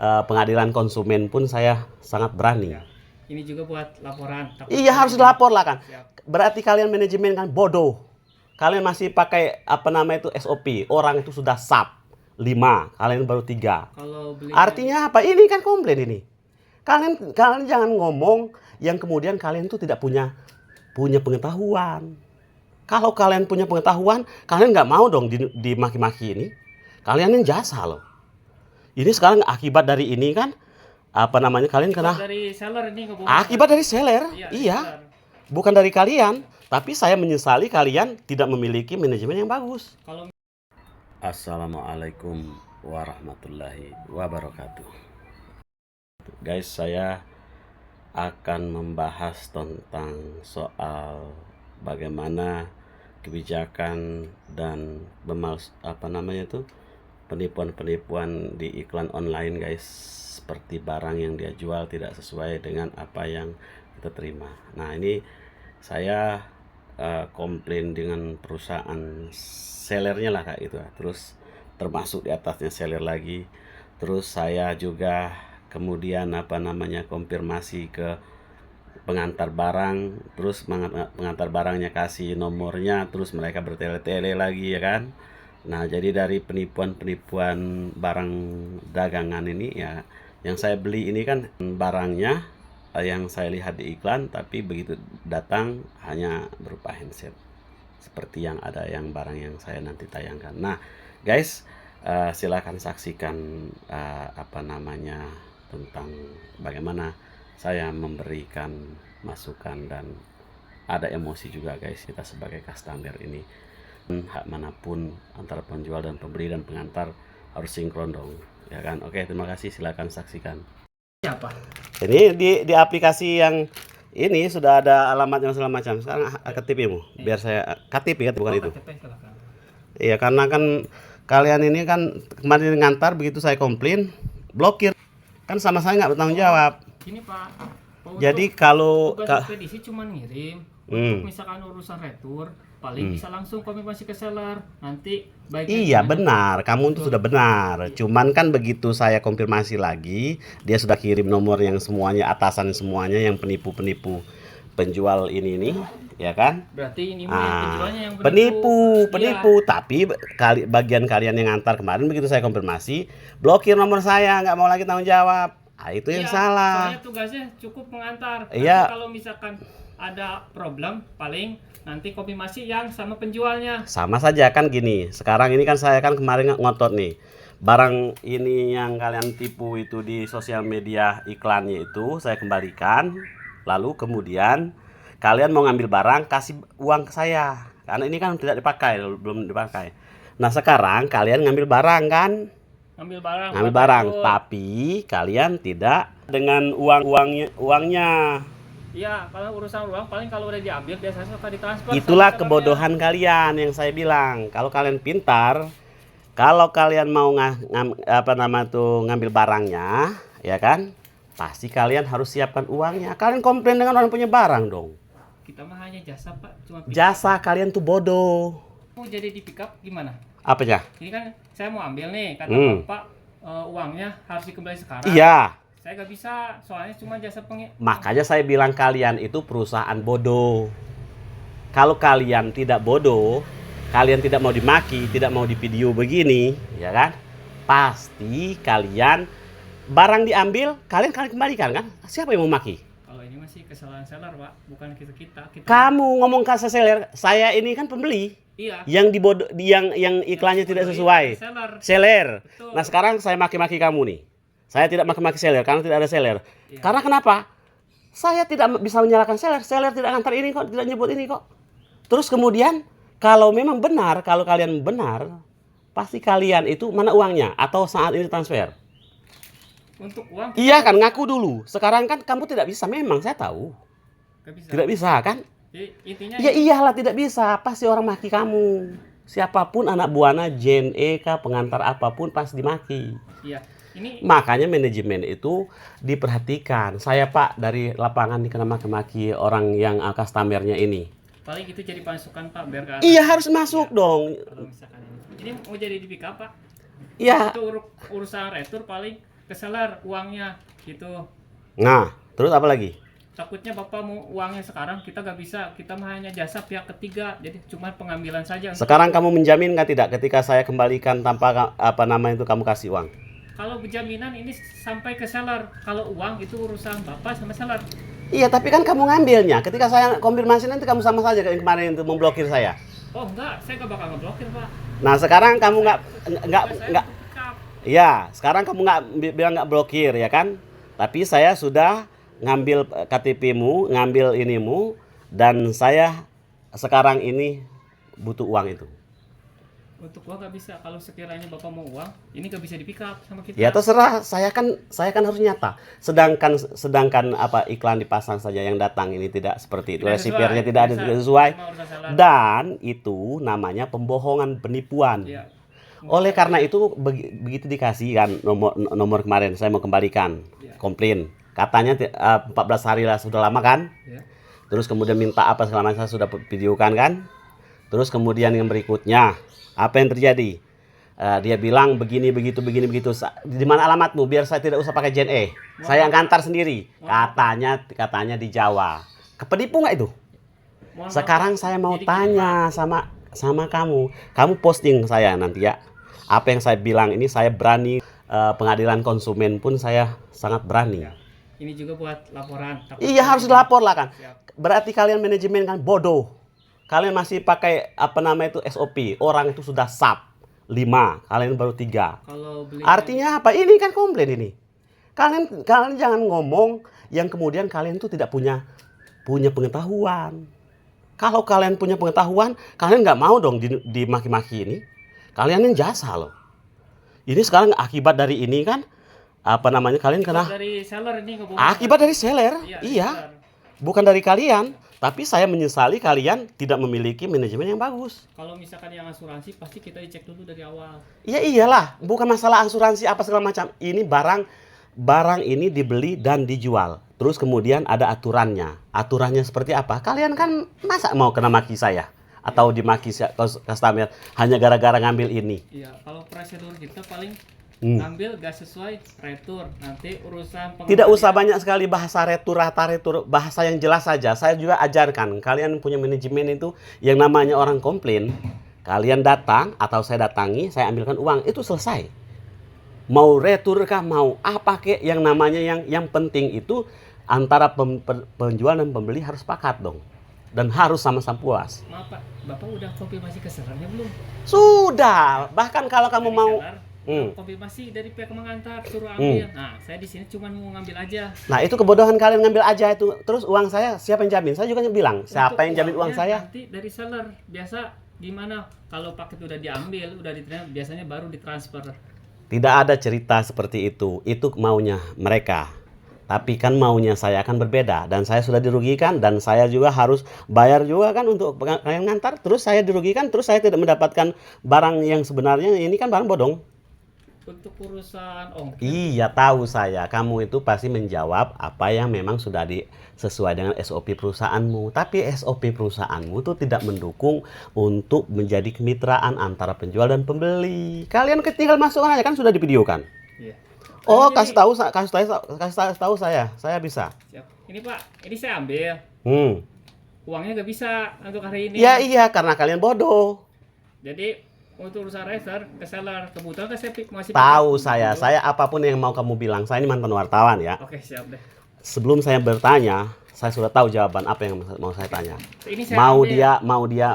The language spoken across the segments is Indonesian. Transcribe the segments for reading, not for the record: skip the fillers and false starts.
pengadilan konsumen pun saya sangat berani. Ini juga buat laporan. Iya, harus dilapor lah kan. Siap. Berarti kalian manajemen kan bodoh. Kalian masih pakai apa nama itu SOP. Orang itu sudah SAP 5, kalian baru 3. Kalau beli Artinya apa? Ini kan komplain ini. Kalian jangan ngomong yang kemudian kalian tuh tidak punya pengetahuan. Kalau kalian punya pengetahuan, kalian nggak mau dong dimaki-maki ini. Kalian yang jasa loh. Ini sekarang akibat dari ini kan, apa namanya, kalian kena dari seller ini akibat dari seller. Iya. Seller. Bukan dari kalian, tapi saya menyesali kalian tidak memiliki manajemen yang bagus. Kalau Assalamualaikum warahmatullahi wabarakatuh. Guys, saya akan membahas tentang soal bagaimana kebijakan dan penipuan-penipuan di iklan online, guys. Seperti barang yang dia jual tidak sesuai dengan apa yang kita terima. Nah, ini saya komplain dengan perusahaan sellernya lah kayak itu. Terus termasuk di atasnya seller lagi. Terus saya juga kemudian konfirmasi ke pengantar barang, terus pengantar barangnya kasih nomornya, terus mereka bertele-tele lagi ya kan. Nah, jadi dari penipuan barang dagangan ini ya, yang saya beli ini kan barangnya yang saya lihat di iklan, tapi begitu datang hanya berupa handset seperti yang ada yang barang yang saya nanti tayangkan. Nah guys, silakan saksikan tentang bagaimana saya memberikan masukan, dan ada emosi juga guys, kita sebagai customer ini. Hak manapun antara penjual dan pembeli dan pengantar harus sinkron dong ya kan. Oke, terima kasih, silakan saksikan. siapa? Ini di aplikasi yang ini sudah ada alamatnya segala macam. Sekarang KTP-mu biar saya KTP ya, bukan itu. KTP silakan. Iya, karena kan kalian ini kan kemarin ngantar, begitu saya komplain blokir, kan sama saya nggak bertanggung jawab. Ini Pak. Jadi kalau tugas ekspedisi cuma ngirim. Untuk misalkan urusan retur, paling bisa langsung konfirmasi ke seller. Nanti baik. iya benar, kamu itu sudah benar. Cuman kan begitu saya konfirmasi lagi, dia sudah kirim nomor yang semuanya, atasan semuanya yang penipu-penipu penjual ini nih, ya kan? Berarti ini yang penjualnya yang Penipu. Tapi bagian kalian yang ngantar kemarin, begitu saya konfirmasi, blokir nomor saya, nggak mau lagi tanggung jawab. Nah, itu yang salah. Soalnya tugasnya cukup mengantar. Iya. Kalau misalkan ada problem, paling nanti konfirmasi yang sama penjualnya. Sama saja kan gini. Sekarang ini kan saya kan kemarin ngotot nih. Barang ini yang kalian tipu itu di sosial media, iklannya itu saya kembalikan. Lalu kemudian kalian mau ngambil barang, kasih uang ke saya. Karena ini kan tidak dipakai, belum dipakai. Nah, sekarang kalian ngambil barang kan? Ngambil barang. Tapi kalian tidak dengan uangnya. Iya, kalau urusan uang paling kalau udah diambil biasanya suka ditransfer. Itulah kebodohan kalian yang saya bilang. Kalau kalian pintar, kalau kalian mau ngambil barangnya, ya kan? Pasti kalian harus siapkan uangnya. Kalian komplain dengan orang punya barang dong. Kita mah hanya jasa, Pak. Cuma jasa kalian tuh bodoh. Mau jadi di pick up gimana? Apanya? Ini kan saya mau ambil nih, kata Bapak uangnya harus dikembali sekarang. Iya. Saya nggak bisa, soalnya cuma jasa Makanya saya bilang kalian itu perusahaan bodoh. Kalau kalian tidak bodoh, kalian tidak mau dimaki, tidak mau di video begini, ya kan? Pasti kalian barang diambil, kalian kembalikan kan? Siapa yang mau maki? Kalau ini masih kesalahan seller, Pak, bukan kita. Kamu ngomong ke seller, saya ini kan pembeli. Iya. Yang iklannya tidak sesuai. Seller. Betul. Nah, sekarang saya maki-maki kamu nih. Saya tidak maki-maki seller karena tidak ada seller. Iya. Karena kenapa? Saya tidak bisa menyalahkan seller. Seller tidak ngantar ini kok, tidak nyebut ini kok. Terus kemudian kalau memang benar, kalau kalian benar, pasti kalian itu mana uangnya atau saat ini transfer? Untuk uang? Iya kan, ngaku dulu. Sekarang kan kamu tidak bisa, memang saya tahu. Bisa. Tidak bisa kan? Jadi, intinya ya iyalah tidak bisa. Pasti orang maki kamu. Siapapun anak buana, Jen, Eka, pengantar apapun pasti dimaki. Iya. Makanya manajemen itu diperhatikan. Saya Pak dari lapangan dikena maki-maki orang yang customernya ini. Paling itu jadi masukan Pak biar kan. Iya harus masuk dong. Kalau misalkan ini mau jadi di pick up Pak. Iya. Itu urusan retur paling ke seller uangnya gitu. Nah, terus apa lagi? Takutnya Bapak mau uangnya sekarang, kita nggak bisa, kita mah hanya jasa pihak ketiga, jadi cuma pengambilan saja. Sekarang kamu menjamin nggak tidak ketika saya kembalikan tanpa apa nama itu kamu kasih uang? Kalau jaminan ini sampai ke seller, kalau uang itu urusan Bapak sama seller. Iya, tapi kan kamu ngambilnya. Ketika saya konfirmasi nanti kamu sama saja kayak kemarin itu memblokir saya. Oh enggak, saya nggak bakal ngeblokir Pak. Nah, sekarang kamu nggak. Saya backup. Ya, sekarang kamu nggak bilang nggak blokir ya kan? Tapi saya sudah ngambil KTP-mu, ngambil inimu, dan saya sekarang ini butuh uang itu. Untuk uang nggak bisa, kalau sekiranya Bapak mau uang, ini nggak bisa di pick up sama kita. Ya terserah, saya kan harus nyata. Sedangkan apa iklan dipasang saja yang datang ini tidak seperti itu. Tidak Resipiernya sesuai, tidak ada bisa. tidak sesuai. Cuma urusan seller. Dan itu namanya pembohongan, penipuan. Iya. Oleh karena itu begitu dikasih kan nomor kemarin saya mau kembalikan Iya. komplain. Katanya 14 hari lah sudah lama kan? Iya. Terus kemudian minta apa segala macam saya sudah videokan kan? Terus kemudian yang berikutnya apa yang terjadi? Dia bilang begini begitu. Di mana alamatmu? Biar saya tidak usah pakai JNE. Saya ngantar sendiri. Katanya di Jawa. Kepenipu nggak itu? Mohon Sekarang maaf. saya mau Jadi gini, tanya sama kamu. Kamu posting saya nanti ya. Apa yang saya bilang ini saya berani, pengadilan konsumen pun saya sangat berani. Pak, ini juga buat laporan. Takut Iya harus dilapor lah kan. Siap. Berarti kalian manajemen kan bodoh. Kalian masih pakai apa nama itu SOP. Orang itu sudah SAP 5, kalian baru 3. Kalau beli Artinya apa? Ini kan komplain ini. Kalian jangan ngomong yang kemudian kalian itu tidak punya pengetahuan. Kalau kalian punya pengetahuan, kalian nggak mau dong dimaki-maki ini. Kalian yang jasa loh. Ini sekarang akibat dari ini kan apa namanya kalian kena dari seller ini ngomong. akibat dari seller. Iya. Iya. Seller. Bukan dari kalian, tapi saya menyesali kalian tidak memiliki manajemen yang bagus. Kalau misalkan yang asuransi pasti kita dicek dulu dari awal. Iya iyalah, bukan masalah asuransi apa segala macam. Ini barang ini dibeli dan dijual. Terus kemudian ada aturannya. Aturannya seperti apa? Kalian kan masa mau kena maki saya atau dimaki customer hanya gara-gara ngambil ini. Iya, kalau prosedur kita paling ngambil gak sesuai retur, nanti urusan Tidak usah banyak sekali bahasa retur, bahasa yang jelas saja. Saya juga ajarkan. Kalian punya manajemen itu yang namanya orang komplain. Kalian datang atau saya datangi, saya ambilkan uang, itu selesai. Mau retur kah, mau apa kek, yang namanya yang penting itu antara penjual dan pembeli harus sepakat dong. Dan harus sama-sama puas. Maaf Pak, Bapak udah konfirmasi ke sellernya belum? Sudah. Bahkan kalau kamu Dari mau seller, konfirmasi dari pihak mengantar suruh ambil. Nah, saya di sini cuma mau ngambil aja. Nah itu kebodohan kalian ngambil aja itu. Terus uang saya siapa yang jamin? Saya juga bilang siapa yang jamin uang uangnya saya? Nanti dari seller. Biasa gimana? Kalau paket udah diambil, udah diterima, biasanya baru ditransfer. Tidak ada cerita seperti itu. Itu maunya mereka. Tapi kan maunya saya akan berbeda. Dan saya sudah dirugikan. Dan saya juga harus bayar juga kan untuk kalian ngantar. Terus saya dirugikan. Terus saya tidak mendapatkan barang yang sebenarnya. Ini kan barang bodong. Untuk urusan ongkir. Iya tahu saya. Kamu itu pasti menjawab apa yang memang sudah sesuai dengan SOP perusahaanmu. Tapi SOP perusahaanmu itu tidak mendukung untuk menjadi kemitraan antara penjual dan pembeli. Kalian tinggal masukkan aja kan sudah divideokan. Iya. Oh, Jadi- kasih tahu saya bisa. Siap. Ini Pak, ini saya ambil. Uangnya nggak bisa untuk hari ini. Iya, karena kalian bodoh. Jadi untuk urusan reser ke seller, kebetulan saya masih Tahu saya apapun yang mau kamu bilang. Saya ini mantan wartawan ya. Oke, siap deh. Sebelum saya bertanya, saya sudah tahu jawaban apa yang mau saya tanya. Ini saya Mau ambil. dia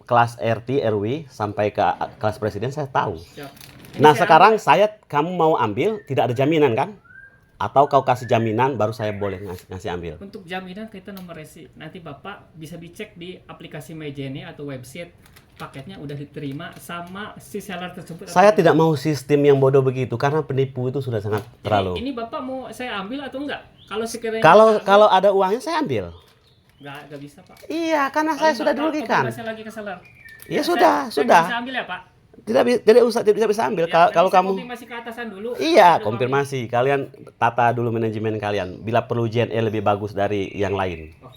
kelas RT RW sampai ke kelas presiden saya tahu. Siap. Ini Nah, saya sekarang kamu mau ambil tidak ada jaminan kan? Atau kau kasih jaminan baru saya boleh ngasih ambil. Untuk jaminan kita nomor resi. Nanti Bapak bisa dicek di aplikasi MyJNE atau website. Paketnya udah diterima sama si seller tersebut. Saya tidak mau sistem yang bodoh begitu karena penipu itu sudah sangat terlalu. Ini Bapak mau saya ambil atau enggak? Kalau sekiranya Kalau ada uangnya saya ambil. enggak bisa Pak. Iya, karena saya sudah dirugikan. Saya lagi ke seller. Ya Saya sudah. bisa ambil ya Pak. Tidak bisa ambil. Ya, Kalau saya kamu konfirmasi ke atasan dulu. iya, Ada konfirmasi. Kalian tata dulu manajemen kalian. Bila perlu JNE lebih bagus dari yang lain. uang. Oh,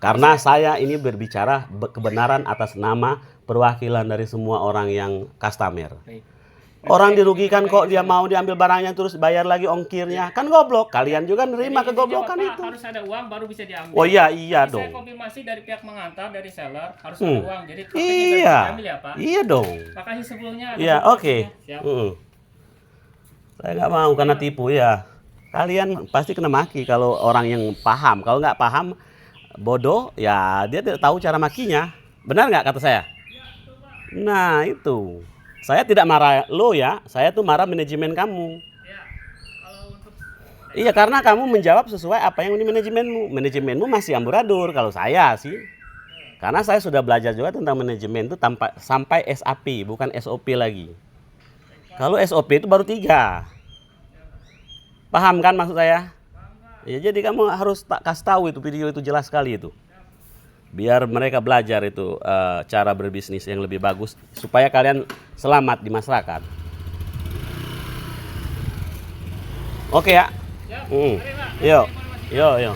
Karena saya ini berbicara kebenaran atas nama perwakilan dari semua orang yang customer. baik. Orang dirugikan kok dia mau diambil barangnya terus bayar lagi ongkirnya. Kan goblok. Kalian juga nerima Jadi kegoblokan intinya, Bapak, itu. harus ada uang baru bisa diambil. Oh iya, iya Jadi dong. saya konfirmasi dari pihak mengantar, dari seller harus ada Hmm. uang. Jadi paketnya nggak Iya. bisa diambil ya Pak. Iya dong. Makasih sebelumnya. atas Iya, oke. informasinya. Siap. Saya nggak mau karena tipu ya. Kalian pasti kena maki kalau orang yang paham. Kalau nggak paham, bodoh, ya dia tidak tahu cara makinya. Benar nggak kata saya? Nah itu. Saya tidak marah lo ya. Saya tuh marah manajemen kamu. Ya, kalau untuk Iya karena kamu menjawab sesuai apa yang di manajemenmu. Manajemenmu masih amburadul kalau saya sih. Karena saya sudah belajar juga tentang manajemen itu sampai SAP bukan SOP lagi. Kalau SOP itu baru 3. Paham kan maksud saya? Ya jadi kamu harus tak kasih tahu itu video itu jelas sekali itu. Biar mereka belajar itu cara berbisnis yang lebih bagus supaya kalian selamat di masyarakat. Oke ya. Siap. Hmm. Mari, Pak. Yo. Informasinya. Yo.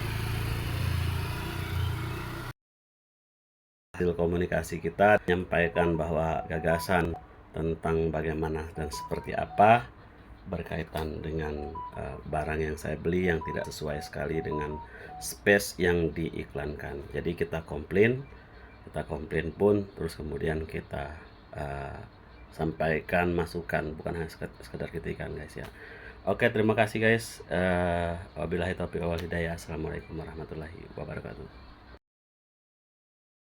Hasil komunikasi kita menyampaikan bahwa gagasan tentang bagaimana dan seperti apa berkaitan dengan barang yang saya beli yang tidak sesuai sekali dengan space yang diiklankan. Jadi kita komplain pun terus kemudian kita sampaikan masukan, bukan hanya sekedar kritikan guys ya. Oke, terima kasih guys. Wabillahi taufiq wal hidayah. Assalamualaikum warahmatullahi wabarakatuh.